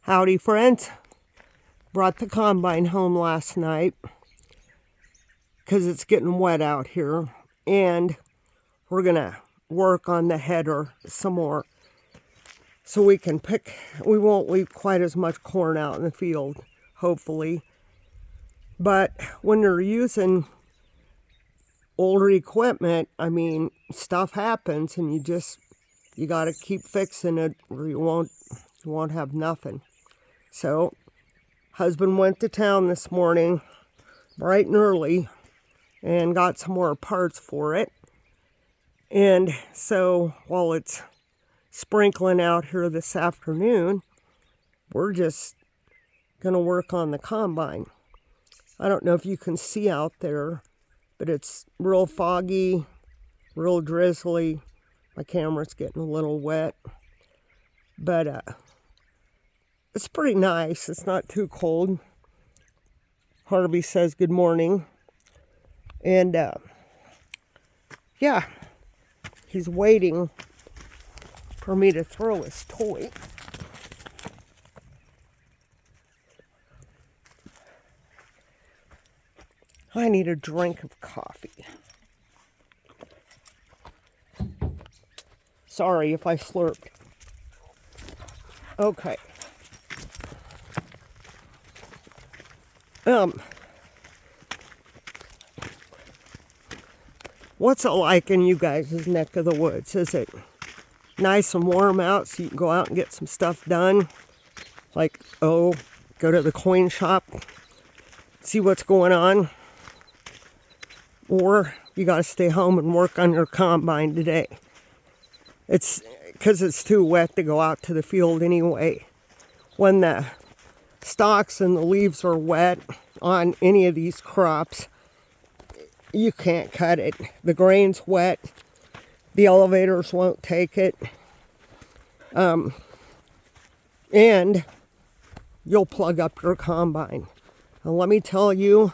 Howdy, friends. Brought the combine home last night because it's getting wet out here, and we're gonna work on the header some more so we won't leave quite as much corn out in the field, hopefully. But when you're using older equipment, I mean, stuff happens, and you got to keep fixing it, or you won't have nothing. So, husband went to town this morning, bright and early, and got some more parts for it. And so, while it's sprinkling out here this afternoon, we're just going to work on the combine. I don't know if you can see out there, but it's real foggy, real drizzly. My camera's getting a little wet. But it's pretty nice. It's not too cold. Harvey says good morning. And yeah, he's waiting for me to throw his toy. I need a drink of coffee. Sorry if I slurped. Okay. What's it like in you guys' neck of the woods? Is it nice and warm out so you can go out and get some stuff done? Like, go to the coin shop, see what's going on? Or you got to stay home and work on your combine today? It's because it's too wet to go out to the field anyway. When the stalks and the leaves are wet on any of these crops, you can't cut it. The grain's wet. The elevators won't take it. And you'll plug up your combine. And let me tell you,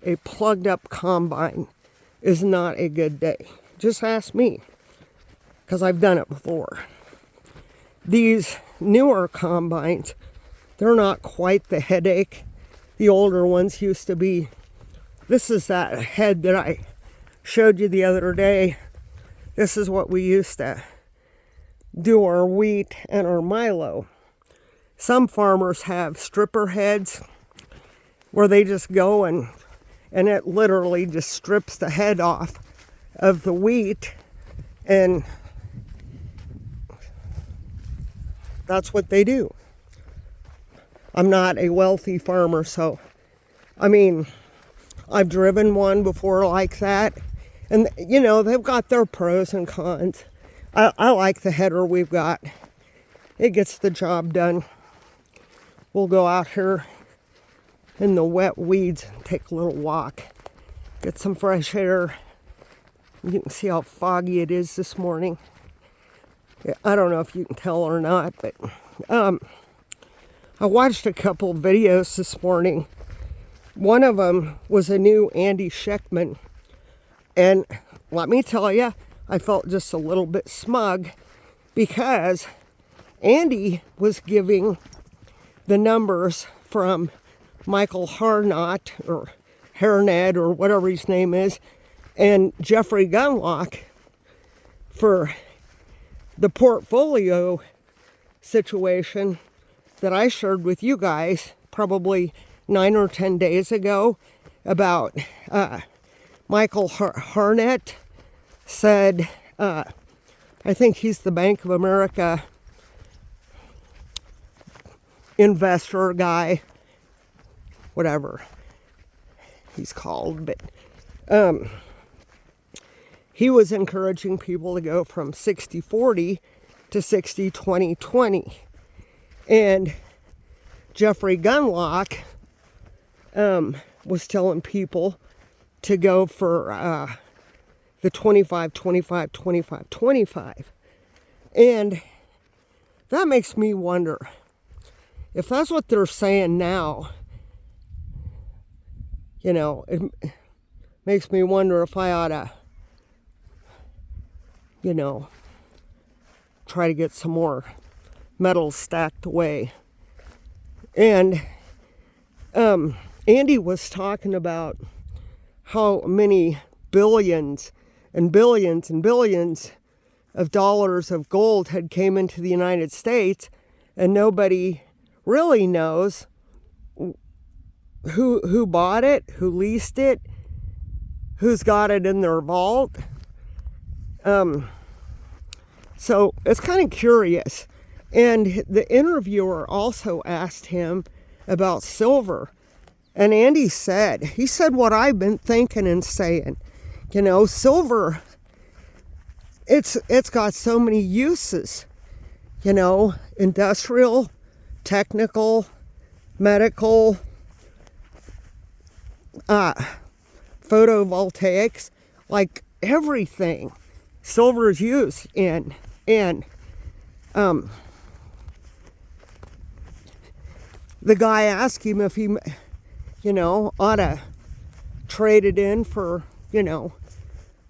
a plugged up combine is not a good day. Just ask me, because I've done it before. These newer combines, they're not quite the headache the older ones used to be. This is that head that I showed you the other day. This is what we used to do our wheat and our milo. Some farmers have stripper heads where they just go and it literally just strips the head off of the wheat, and that's what they do. I'm not a wealthy farmer, so, I mean, I've driven one before like that, and you know, they've got their pros and cons. I like the header we've got. It gets the job done. We'll go out here in the wet weeds and take a little walk, get some fresh air. You can see how foggy it is this morning. I don't know if you can tell or not, but I watched a couple videos this morning. One of them was a new Andy Scheckman, and let me tell you, I felt just a little bit smug because Andy was giving the numbers from Michael Harnott or Harnett or whatever his name is, and Jeffrey Gunlock for the portfolio situation that I shared with you guys probably 9 or 10 days ago about Michael Harnett said, I think he's the Bank of America investor guy, whatever he's called, but he was encouraging people to go from 60-40 to 60-20-20. And Jeffrey Gunlock was telling people to go for the 25-25-25-25. And that makes me wonder, if that's what they're saying now, you know, it makes me wonder if I ought to, you know, try to get some more metals stacked away. And Andy was talking about how many billions and billions and billions of dollars of gold had came into the United States, and nobody really knows who bought it, who leased it, who's got it in their vault. So it's kind of curious. And the interviewer also asked him about silver. And Andy said, what I've been thinking and saying. You know, silver, it's got so many uses. You know, industrial, technical, medical, photovoltaics, like everything. Silver is used in. And the guy asked him if he, you know, ought to trade it in for, you know,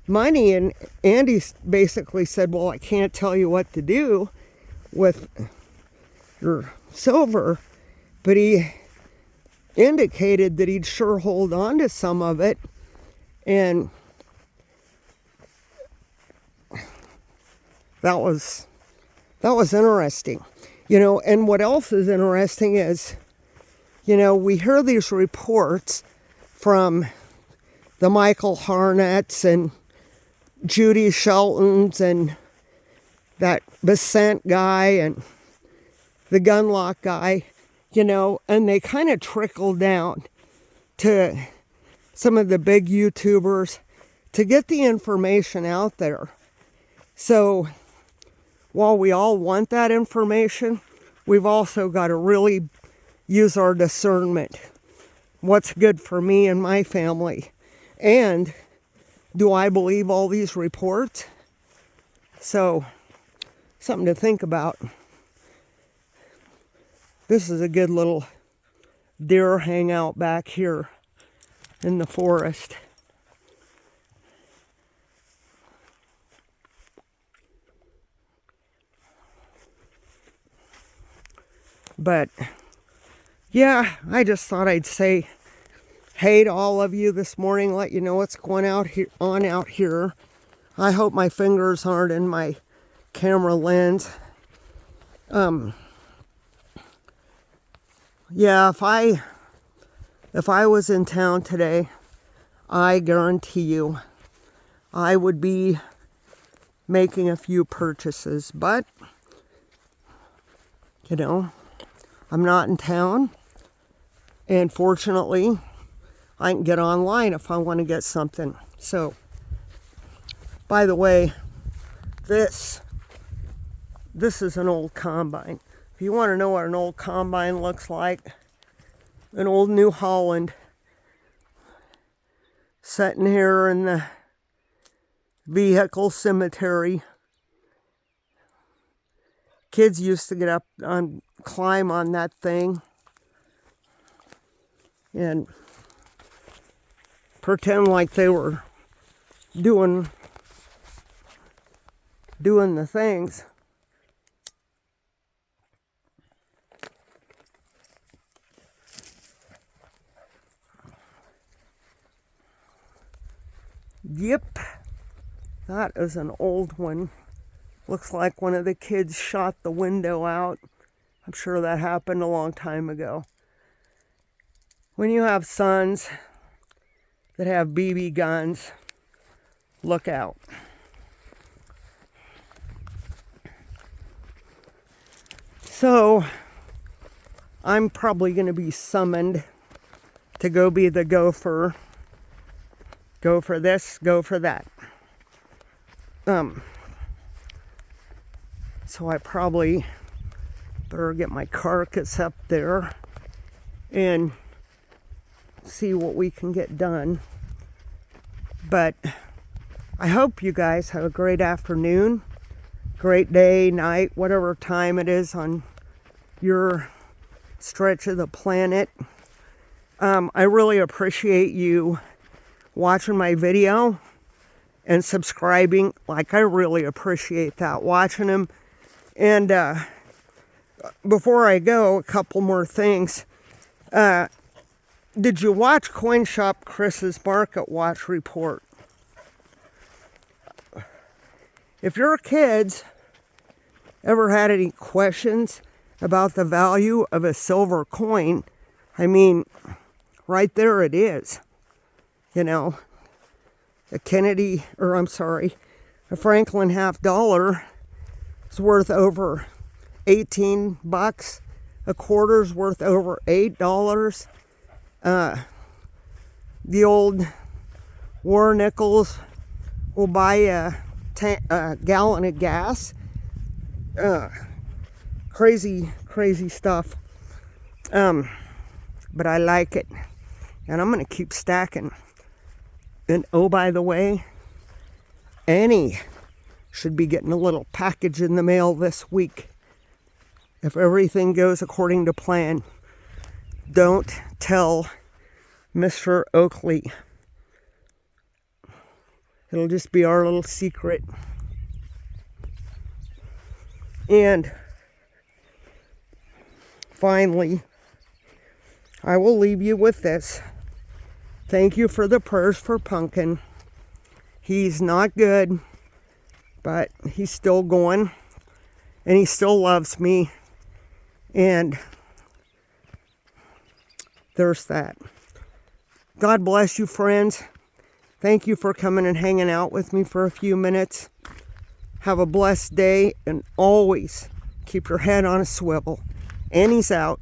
money. And Andy basically said, well, I can't tell you what to do with your silver. But he indicated that he'd sure hold on to some of it. And that was interesting. You know, and what else is interesting is, you know, we hear these reports from the Michael Harnets and Judy Sheltons and that Besant guy and the Gunlock guy, you know, and they kind of trickle down to some of the big YouTubers to get the information out there. So while we all want that information, we've also got to really use our discernment. What's good for me and my family? And do I believe all these reports? So, something to think about. This is a good little deer hangout back here in the forest. But yeah, I just thought I'd say hey to all of you this morning, let you know what's going on out here. I hope my fingers aren't in my camera lens. Yeah, if I was in town today, I guarantee you I would be making a few purchases, but you know, I'm not in town, and fortunately I can get online if I want to get something. So, by the way, this is an old combine. If you want to know what an old combine looks like, an old New Holland sitting here in the vehicle cemetery. Kids used to get up on, climb on that thing and pretend like they were doing the things. Yep, that is an old one. Looks like one of the kids shot the window out. I'm sure that happened a long time ago. When you have sons that have BB guns, look out. So, I'm probably going to be summoned to go be the gopher. Go for this, go for that. So I probably better get my carcass up there and see what we can get done. But I hope you guys have a great afternoon, great day, night, whatever time it is on your stretch of the planet. I really appreciate you watching my video and subscribing. Like, I really appreciate that, watching them. And before I go, a couple more things. Did you watch Coin Shop Chris's Market Watch report? If your kids ever had any questions about the value of a silver coin, I mean, right there it is. You know, a Franklin $50 is worth over $18. A quarter's worth over $8. The old war nickels will buy a gallon of gas. Crazy stuff. But I like it. And I'm going to keep stacking. And oh, by the way, Annie should be getting a little package in the mail this week. If everything goes according to plan. Don't tell Mr. Oakley. It'll just be our little secret. And finally, I will leave you with this. Thank you for the prayers for Pumpkin. He's not good, but he's still going, and he still loves me. And there's that. God bless you, friends. Thank you for coming and hanging out with me for a few minutes. Have a blessed day, and always keep your head on a swivel. Annie's out.